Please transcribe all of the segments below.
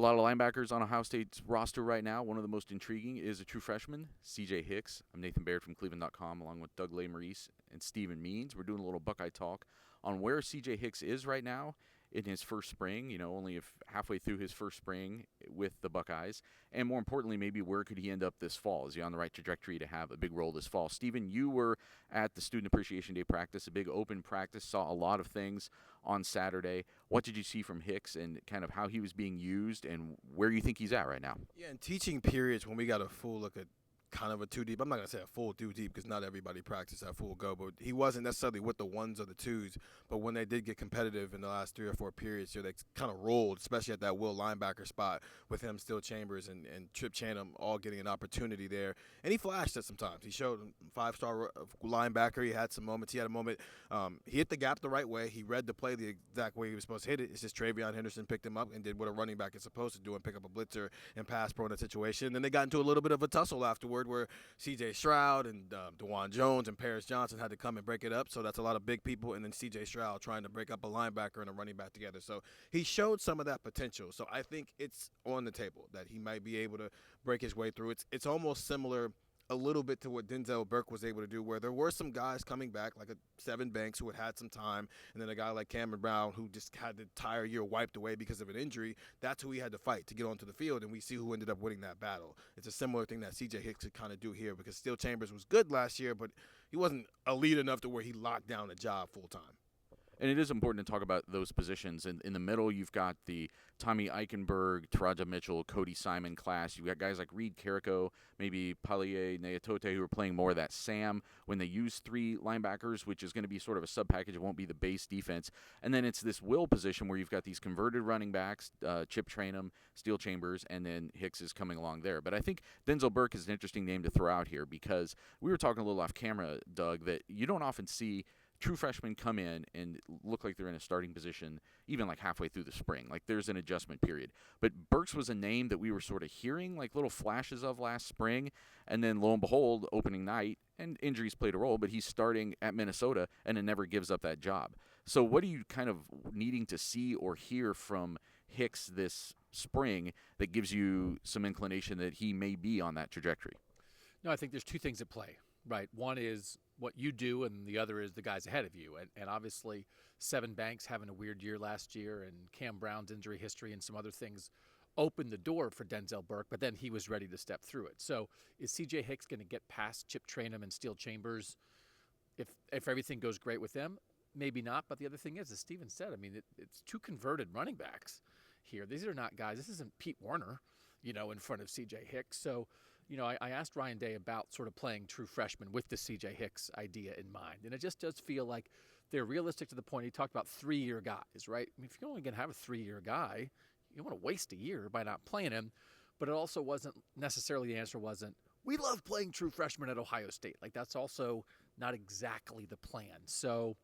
A lot of linebackers on Ohio State's roster right now. One of the most intriguing is a true freshman, C.J. Hicks. I'm Nathan Baird from Cleveland.com, along with Doug Lesmerises and Stephen Means. We're doing a little Buckeye talk on where C.J. Hicks is right now in his first spring, only if halfway through his first spring with the Buckeyes. And more importantly, maybe where could he end up this fall? Is he on the right trajectory to have a big role this fall? Stephen, you were at the Student Appreciation Day practice, a big open practice, saw a lot of things on Saturday. What did you see from Hicks and kind of how he was being used and where you think he's at right now? Yeah, in teaching periods when we got a full look at kind of a two deep, I'm not going to say a full two deep because not everybody practiced at full go, but he wasn't necessarily with the ones or the twos. But when they did get competitive in the last 3 or 4 periods, they kind of rolled, especially at that will linebacker spot with him, Steele Chambers, and Trip Chanham all getting an opportunity there. And he flashed it sometimes. He showed 5-star linebacker. He had some moments. He had a moment. He hit the gap the right way. He read the play the exact way he was supposed to hit it. It's just Travion Henderson picked him up and did what a running back is supposed to do and pick up a blitzer and pass pro in a situation. And then they got into a little bit of a tussle afterward where C.J. Stroud and DeJuan Jones and Paris Johnson had to come and break it up. So that's a lot of big people. And then C.J. Stroud trying to break up a linebacker and a running back together. So he showed some of that potential. So I think it's on the table that he might be able to break his way through. It's almost similar a little bit to what Denzel Burke was able to do, where there were some guys coming back, like a Sevyn Banks who had some time, and then a guy like Cameron Brown who just had the entire year wiped away because of an injury. That's who he had to fight to get onto the field, and we see who ended up winning that battle. It's a similar thing that C.J. Hicks could kind of do here because Steele Chambers was good last year, but he wasn't elite enough to where he locked down the job full time. And it is important to talk about those positions. In the middle, you've got the Tommy Eichenberg, Taraja Mitchell, Cody Simon class. You've got guys like Reed Carrico, maybe Palie Neatote, who are playing more of that Sam when they use 3 linebackers, which is going to be sort of a sub-package. It won't be the base defense. And then it's this will position where you've got these converted running backs, Chip Trainum, Steele Chambers, and then Hicks is coming along there. But I think Denzel Burke is an interesting name to throw out here because we were talking a little off camera, Doug, that you don't often see true freshmen come in and look like they're in a starting position even like halfway through the spring. Like there's an adjustment period. But Burks was a name that we were sort of hearing like little flashes of last spring. And then lo and behold, opening night, and injuries played a role, but he's starting at Minnesota and then never gives up that job. So what are you kind of needing to see or hear from Hicks this spring that gives you some inclination that he may be on that trajectory? No, I think there's 2 things at play, right? One is what you do, and the other is the guys ahead of you. And obviously, Sevyn Banks having a weird year last year, and Cam Brown's injury history and some other things opened the door for Denzel Burke, but then he was ready to step through it. So is C.J. Hicks going to get past Chip Trainum and Steele Chambers if everything goes great with them? Maybe not, but the other thing is, as Steven said, I mean, it's 2 converted running backs here. These are not guys. This isn't Pete Werner, in front of C.J. Hicks. So I asked Ryan Day about sort of playing true freshman with the C.J. Hicks idea in mind. And it just does feel like they're realistic to the point. He talked about 3-year guys, right? I mean, if you're only going to have a 3-year guy, you don't want to waste a year by not playing him. But it also wasn't necessarily, the answer wasn't, we love playing true freshmen at Ohio State. Like that's also not exactly the plan. So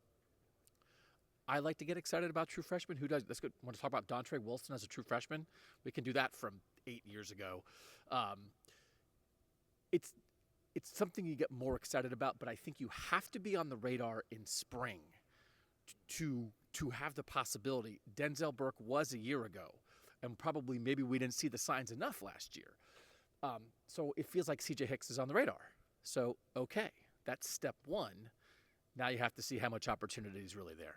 I like to get excited about true freshmen. Who does? Let's go. Want to talk about Dontre Wilson as a true freshman? We can do that from 8 years ago. It's something you get more excited about, but I think you have to be on the radar in spring to have the possibility. Denzel Burke was a year ago, and probably maybe we didn't see the signs enough last year. So it feels like C.J. Hicks is on the radar. So, okay, that's step 1. Now you have to see how much opportunity is really there.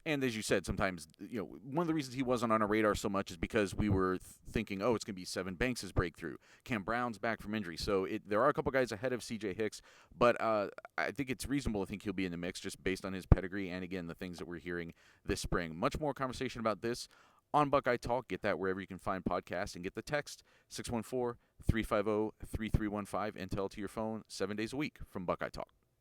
And as you said, sometimes, one of the reasons he wasn't on our radar so much is because we were thinking, it's going to be Sevyn Banks' breakthrough. Cam Brown's back from injury. So there are a couple guys ahead of C.J. Hicks, but I think it's reasonable to think he'll be in the mix just based on his pedigree and, again, the things that we're hearing this spring. Much more conversation about this on Buckeye Talk. Get that wherever you can find podcasts, and get the text 614-350-3315 and tell to your phone 7 days a week from Buckeye Talk.